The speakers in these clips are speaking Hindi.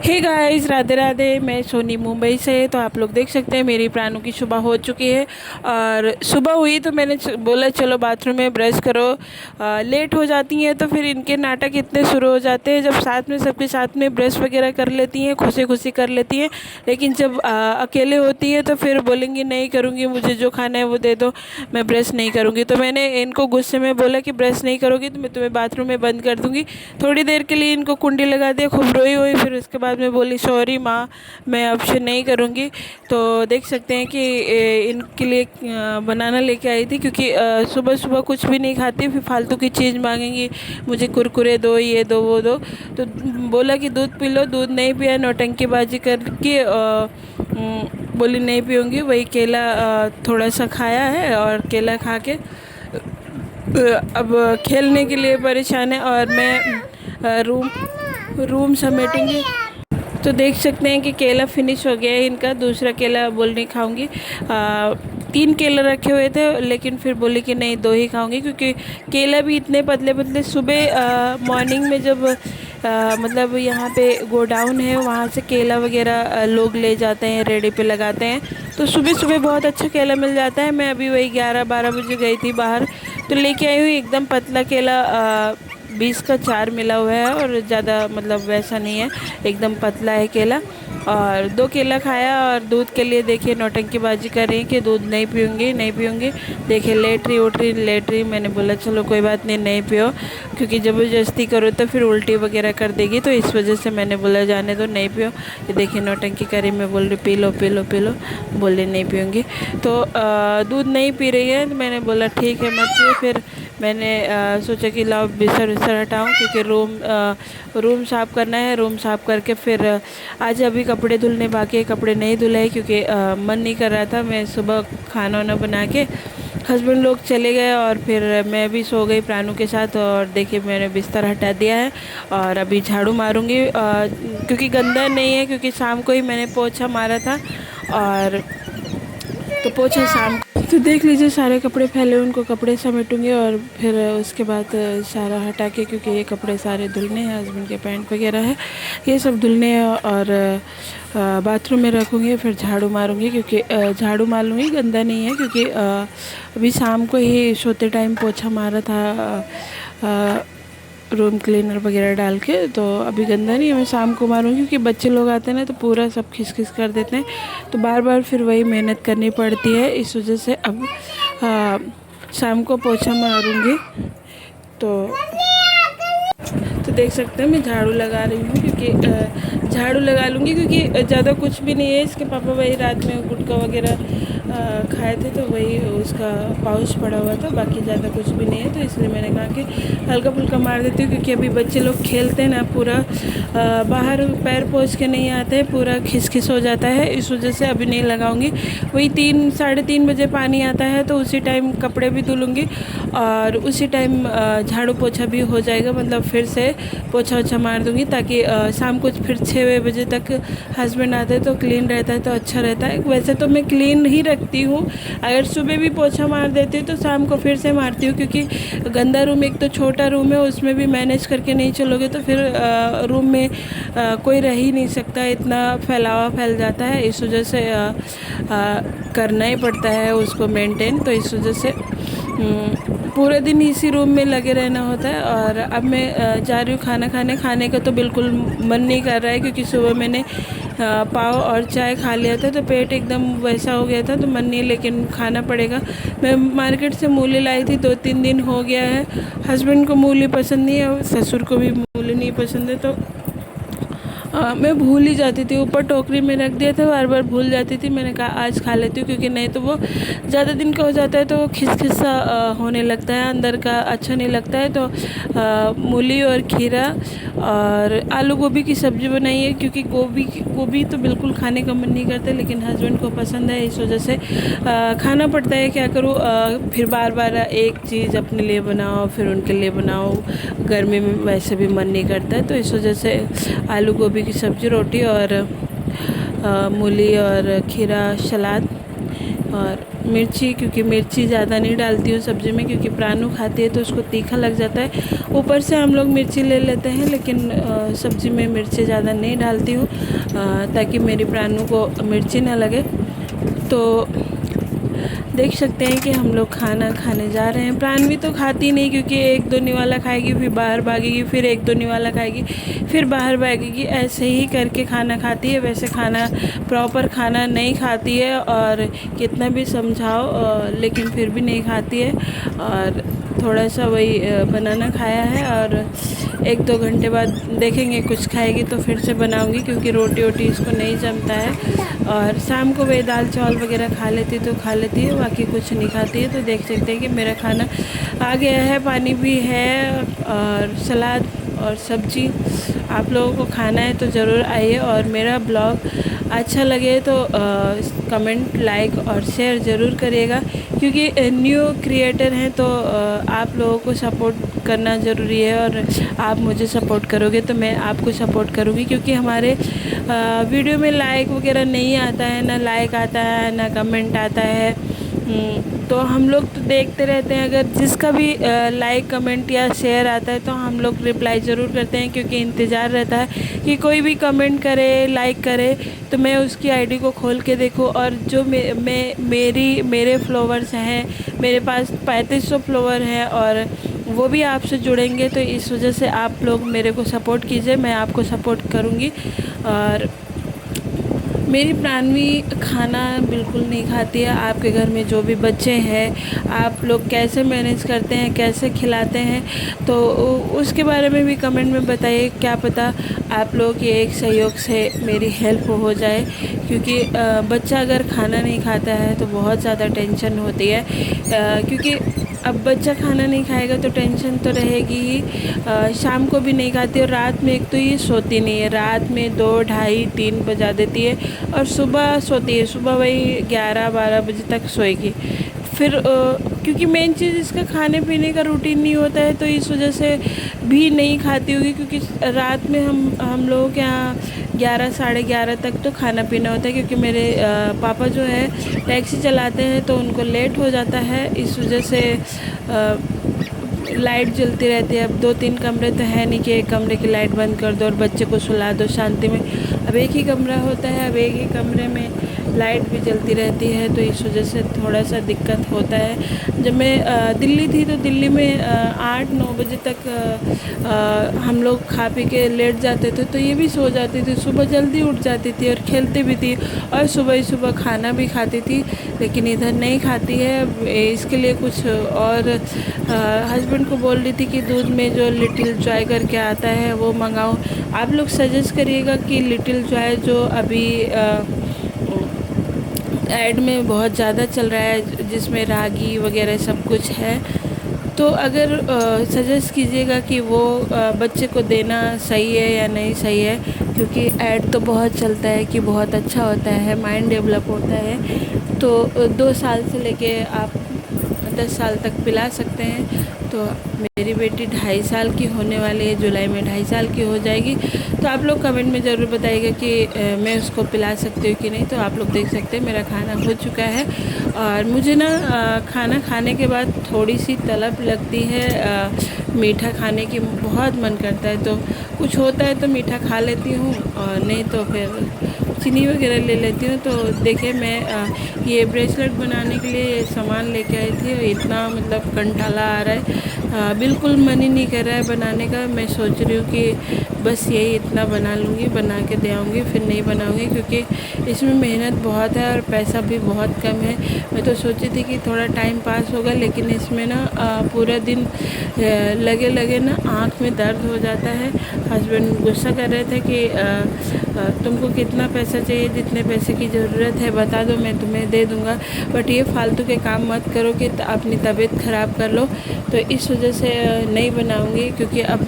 Hey guys, Radhe Radhe. मैं सोनी मुंबई से। तो आप लोग देख सकते हैं मेरी प्राणों की सुबह हो चुकी है। और सुबह हुई तो मैंने बोला चलो बाथरूम में ब्रश करो। लेट हो जाती हैं तो फिर इनके नाटक इतने शुरू हो जाते हैं। जब साथ में सबके साथ में ब्रश वगैरह कर लेती हैं, खुशी खुशी कर लेती हैं, लेकिन जब अकेले होती है तो फिर बोलेंगी नहीं करूँगी, मुझे जो खाना है वो दे दो, मैं ब्रश नहीं करूँगी। तो मैंने इनको गुस्से में बोला कि ब्रश नहीं करोगी तो मैं तुम्हें बाथरूम में बंद कर दूँगी। थोड़ी देर के लिए इनको कुंडी लगा दिया, खूब रोई हुई। फिर उसके बाद में बोली सॉरी माँ, मैं अब से नहीं करूँगी। तो देख सकते हैं कि इनके लिए बनाना लेके आई थी, क्योंकि सुबह सुबह कुछ भी नहीं खाती, फिर फालतू की चीज़ मांगेंगी, मुझे कुरकुरे दो, ये दो, वो दो। तो बोला कि दूध पी लो, दूध नहीं पिया, नौटंकीबाजी करके बोली नहीं पीऊँगी। वही केला थोड़ा सा खाया है, और केला खा के अब खेलने के लिए परेशान है। और मैं रूम रूम समेटूंगी। तो देख सकते हैं कि केला फिनिश हो गया है इनका। दूसरा केला बोल नहीं खाऊंगी। 3 केला रखे हुए थे, लेकिन फिर बोली कि नहीं 2 ही खाऊंगी, क्योंकि केला भी इतने पतले पतले। सुबह मॉर्निंग में जब मतलब यहाँ पे गोडाउन है, वहाँ से केला वगैरह लोग ले जाते हैं, रेडी पे लगाते हैं। तो सुबह सुबह बहुत अच्छा केला मिल जाता है। मैं अभी वही 11-12 बजे गई थी बाहर, तो लेके आई हूँ एकदम पतला केला। 20 का 4 मिला हुआ है, और ज़्यादा मतलब वैसा नहीं है, एकदम पतला है केला। और 2 केला खाया, और दूध के लिए देखिए नौटंकीबाजी कर रही कि दूध नहीं पीऊँगी, नहीं पीऊँगी। देखिए लेट रही, उठ रही, लेट रही। मैंने बोला चलो कोई बात नहीं, नहीं पियो, क्योंकि ज़बरदस्ती करो तो फिर उल्टी वगैरह कर देगी। तो इस वजह से मैंने बोला जाने दो, नहीं पियो। ये देखिए नौटंकी करी, मैं बोल रही P low P low P low, बोले नहीं पीऊँगी। तो दूध नहीं पी रही है, तो मैंने बोला ठीक है मत पियो। फिर मैंने सोचा कि लाओ बिस्तर विस्तर हटाऊँ, क्योंकि रूम साफ़ करना है। रूम साफ़ करके फिर आज अभी कपड़े धुलने बाकी है। कपड़े नहीं धुले हैं, क्योंकि मन नहीं कर रहा था। मैं सुबह खाना वाना बना के हस्बैंड लोग चले गए, और फिर मैं भी सो गई प्राणु के साथ। और देखिए मैंने बिस्तर हटा दिया है, और अभी झाड़ू मारूंगी, क्योंकि गंदा नहीं है, क्योंकि शाम को ही मैंने पोछा मारा था। और तो पोछा शाम तो देख लीजिए सारे कपड़े फैले, उनको कपड़े समेटूंगी, और फिर उसके बाद सारा हटा के, क्योंकि ये कपड़े सारे धुलने हैं, हस्बैंड के पैंट वगैरह है, ये सब धुलने हैं। और बाथरूम में रखूँगी, फिर झाड़ू मारूंगी, क्योंकि झाड़ू मार लूँगी, गंदा नहीं है। क्योंकि अभी शाम को ही सोते टाइम पोछा मारा था, रूम क्लीनर वगैरह डाल के। तो अभी गंदा नहीं है, मैं शाम को मारूंगी, क्योंकि बच्चे लोग आते हैं ना तो पूरा सब खिस खिस कर देते हैं, तो बार बार फिर वही मेहनत करनी पड़ती है। इस वजह से अब शाम को पोछा मारूंगी। तो देख सकते हैं मैं झाड़ू लगा रही हूँ, क्योंकि झाड़ू लगा लूँगी, क्योंकि ज़्यादा कुछ भी नहीं है। इसके पापा वही रात में गुटखा वगैरह खाए थे, तो वही उसका पाउच पड़ा हुआ था, बाकी ज़्यादा कुछ भी नहीं है। तो इसलिए मैंने कहा कि हल्का फुल्का मार देती हूँ, क्योंकि अभी बच्चे लोग खेलते हैं ना, पूरा बाहर पैर पोंछ के नहीं आते, पूरा खिस खिस हो जाता है। इस वजह से अभी नहीं लगाऊंगी। वही 3-3:30 बजे पानी आता है, तो उसी टाइम कपड़े भी धुलूँगी, और उसी टाइम झाड़ू पोछा भी हो जाएगा। मतलब फिर से पोछा वोछा मार दूँगी, ताकि शाम को फिर 6 बजे तक हस्बैंड आते हैं तो क्लीन रहता है, तो अच्छा रहता है। वैसे तो मैं क्लीन ही रखती हूँ, अगर सुबह भी पोछा मार देती हूँ तो शाम को फिर से मारती हूँ, क्योंकि गंदा रूम, एक तो छोटा रूम है, उसमें भी मैनेज करके नहीं चलोगे तो फिर रूम में कोई रह ही नहीं सकता, इतना फैलावा फैल जाता है। इस वजह से करना ही पड़ता है उसको मेंटेन। तो इस वजह से पूरे दिन इसी रूम में लगे रहना होता है। और अब मैं जा रही हूँ खाना खाने। खाने का तो बिल्कुल मन नहीं कर रहा है, क्योंकि सुबह मैंने पाव और चाय खा लिया था, तो पेट एकदम वैसा हो गया था, तो मन नहीं, लेकिन खाना पड़ेगा। मैं मार्केट से मूली लाई थी, 2-3 दिन हो गया है। हस्बैंड को मूली पसंद नहीं है, ससुर को भी मूली नहीं पसंद है, तो मैं भूल ही जाती थी। ऊपर टोकरी में रख दिया था, बार बार भूल जाती थी। मैंने कहा आज खा लेती हूँ, क्योंकि नहीं तो वो ज़्यादा दिन का हो जाता है तो वो खिसखिसा होने लगता है, अंदर का अच्छा नहीं लगता है। तो मूली और खीरा और आलू गोभी की सब्ज़ी बनाई है, क्योंकि गोभी तो बिल्कुल खाने का मन नहीं करता, लेकिन हस्बैंड को पसंद है, इस वजह से खाना पड़ता है। क्या करूँ, फिर बार बार एक चीज़ अपने लिए बनाओ, फिर उनके लिए बनाओ, गर्मी में वैसे भी मन नहीं करता है। तो इस वजह से आलू गोभी की सब्ज़ी, रोटी, और मूली और खीरा सलाद, और मिर्ची, क्योंकि मिर्ची ज़्यादा नहीं डालती हूँ सब्ज़ी में, क्योंकि प्राणु खाती है तो उसको तीखा लग जाता है। ऊपर से हम लोग मिर्ची ले लेते हैं, लेकिन सब्ज़ी में मिर्ची ज़्यादा नहीं डालती हूँ ताकि मेरी प्राणु को मिर्ची ना लगे। तो देख सकते हैं कि हम लोग खाना खाने जा रहे हैं। प्राणवी तो खाती नहीं, क्योंकि एक दो निवाला खाएगी, फिर बाहर भागेगी, फिर एक दो निवाला खाएगी, फिर बाहर भागेगी, ऐसे ही करके खाना खाती है। वैसे खाना प्रॉपर खाना नहीं खाती है, और कितना भी समझाओ लेकिन फिर भी नहीं खाती है। और थोड़ा सा वही बनाना खाया है, और एक दो घंटे बाद देखेंगे कुछ खाएगी तो फिर से बनाऊंगी, क्योंकि रोटी वोटी इसको नहीं जमता है। और शाम को वही दाल चावल वगैरह खा लेती तो खा लेती है, बाकी कुछ नहीं खाती है। तो देख सकते हैं कि मेरा खाना आ गया है, पानी भी है और सलाद और सब्जी। आप लोगों को खाना है तो ज़रूर आइए, और मेरा ब्लॉग अच्छा लगे तो कमेंट, लाइक और शेयर ज़रूर करिएगा, क्योंकि न्यू क्रिएटर हैं तो आप लोगों को सपोर्ट करना ज़रूरी है। और आप मुझे सपोर्ट करोगे तो मैं आपको सपोर्ट करूँगी, क्योंकि हमारे वीडियो में लाइक वगैरह नहीं आता है, ना लाइक आता है ना कमेंट आता है। तो हम लोग तो देखते रहते हैं, अगर जिसका भी लाइक कमेंट या शेयर आता है तो हम लोग रिप्लाई ज़रूर करते हैं, क्योंकि इंतज़ार रहता है कि कोई भी कमेंट करे, लाइक करे, तो मैं उसकी आईडी को खोल के देखूं। और जो मेरे फॉलोवर्स हैं, मेरे पास 3500 फॉलोवर हैं, और वो भी आपसे जुड़ेंगे। तो इस वजह से आप लोग मेरे को सपोर्ट कीजिए, मैं आपको सपोर्ट करूँगी। और मेरी प्राणवी खाना बिल्कुल नहीं खाती है। आपके घर में जो भी बच्चे हैं, आप लोग कैसे मैनेज करते हैं, कैसे खिलाते हैं, तो उसके बारे में भी कमेंट में बताइए। क्या पता आप लोग के एक सहयोग से मेरी हेल्प हो जाए, क्योंकि बच्चा अगर खाना नहीं खाता है तो बहुत ज़्यादा टेंशन होती है। क्योंकि अब बच्चा खाना नहीं खाएगा तो टेंशन तो रहेगी ही। शाम को भी नहीं खाती, और रात में एक तो ये सोती नहीं है, रात में 2, ढाई, 3 बजा देती है, और सुबह सोती है, सुबह वही 11-12 बजे तक सोएगी। फिर क्योंकि मेन चीज़ इसका खाने पीने का रूटीन नहीं होता है, तो इस वजह से भी नहीं खाती होगी। क्योंकि रात में हम लोगों के यहाँ 11, साढ़े 11 तक तो खाना पीना होता है, क्योंकि मेरे पापा जो है टैक्सी चलाते हैं तो उनको लेट हो जाता है। इस वजह से लाइट जलती रहती है। अब 2-3 कमरे तो है नहीं कि एक कमरे की लाइट बंद कर दो और बच्चे को सुला दो शांति में। अब एक ही कमरा होता है, अब एक ही कमरे में लाइट भी जलती रहती है, तो इस वजह से थोड़ा सा दिक्कत होता है। जब मैं दिल्ली थी तो दिल्ली में 8-9 बजे तक हम लोग खा पी के लेट जाते थे, तो ये भी सो जाती थी, सुबह जल्दी उठ जाती थी और खेलती भी थी, और सुबह ही सुबह खाना भी खाती थी। लेकिन इधर नहीं खाती है, इसके लिए कुछ और हस्बैंड को बोल रही थी कि दूध में जो लिटिल जॉय करके आता है वो मंगाओ। आप लोग सजेस्ट करिएगा कि लिटिल जॉय जो अभी ऐड में बहुत ज़्यादा चल रहा है, जिसमें रागी वगैरह सब कुछ है, तो अगर सजेस्ट कीजिएगा कि वो बच्चे को देना सही है या नहीं सही है। क्योंकि ऐड तो बहुत चलता है कि बहुत अच्छा होता है, माइंड डेवलप होता है, तो 2 साल से लेके आप 10 साल तक पिला सकते हैं। तो मेरी बेटी 2.5 साल की होने वाली है, जुलाई में 2.5 साल की हो जाएगी। तो आप लोग कमेंट में ज़रूर बताइएगा कि मैं उसको पिला सकती हूँ कि नहीं। तो आप लोग देख सकते हैं मेरा खाना हो चुका है, और मुझे ना खाना खाने के बाद थोड़ी सी तलब लगती है, मीठा खाने की बहुत मन करता है। तो कुछ होता है तो मीठा खा लेती हूँ, और नहीं तो फिर चीनी वगैरह ले लेती हूँ। तो देखिए मैं ये ब्रेसलेट बनाने के लिए सामान लेके आई थी, और इतना मतलब कंटाला आ रहा है, बिल्कुल मन ही नहीं कर रहा है बनाने का। मैं सोच रही हूँ कि बस यही इतना बना लूँगी, बना के दे आऊँगी, फिर नहीं बनाऊँगी, क्योंकि इसमें मेहनत बहुत है और पैसा भी बहुत कम है। मैं तो सोची थी कि थोड़ा टाइम पास होगा, लेकिन इसमें ना पूरा दिन लगे लगे ना आँख में दर्द हो जाता है। हस्बैंड गुस्सा कर रहे थे कि तुमको कितना पैसा चाहिए, जितने पैसे की ज़रूरत है बता दो, मैं तुम्हें दे दूँगा, बट ये फालतू के काम मत करो कि अपनी तबीयत ख़राब कर लो। तो इस वजह से नहीं बनाऊँगी, क्योंकि अब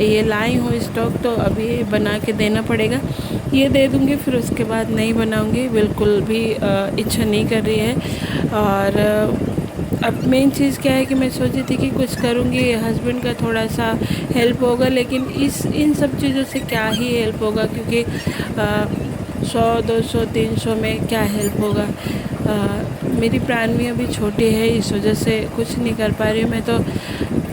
ये लाई हूँ स्टॉक, तो अभी बना के देना पड़ेगा। ये दे दूँगी, फिर उसके बाद नहीं बनाऊँगी, बिल्कुल भी इच्छा नहीं कर रही है। और अब मेन चीज़ क्या है कि मैं सोची थी कि कुछ करूँगी, हस्बैंड का थोड़ा सा हेल्प होगा, लेकिन इन सब चीज़ों से क्या ही हेल्प होगा, क्योंकि 100, 200, 300 में क्या हेल्प होगा। मेरी प्राणवी अभी छोटी है, इस वजह से कुछ नहीं कर पा रही हूँ। मैं तो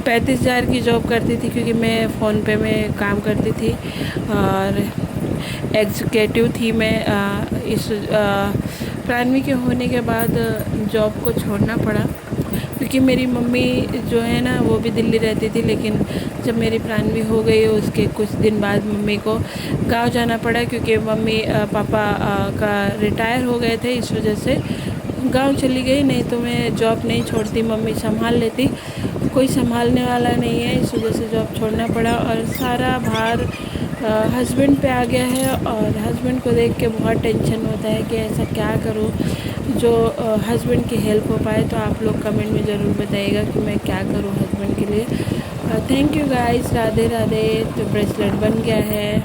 35,000 की जॉब करती थी, क्योंकि मैं फ़ोन पे में काम करती थी और एग्जीक्यूटिव थी मैं। इस प्राणवी के होने के बाद जॉब को छोड़ना पड़ा, क्योंकि मेरी मम्मी जो है ना वो भी दिल्ली रहती थी, लेकिन जब मेरी प्राणवी हो गई उसके कुछ दिन बाद मम्मी को गांव जाना पड़ा, क्योंकि मम्मी पापा का रिटायर हो गए थे, इस वजह से गांव चली गई। नहीं तो मैं जॉब नहीं छोड़ती, मम्मी संभाल लेती, कोई संभालने वाला नहीं है, इस वजह से जॉब छोड़ना पड़ा। और सारा भार हस्बैंड पे आ गया है, और हस्बैंड को देख के बहुत टेंशन होता है कि ऐसा क्या करूं जो हस्बैंड की हेल्प हो पाए। तो आप लोग कमेंट में ज़रूर बताइएगा कि मैं क्या करूं हस्बैंड के लिए। Thank you guys, Radhe Radhe. तो ब्रेसलेट बन गया है।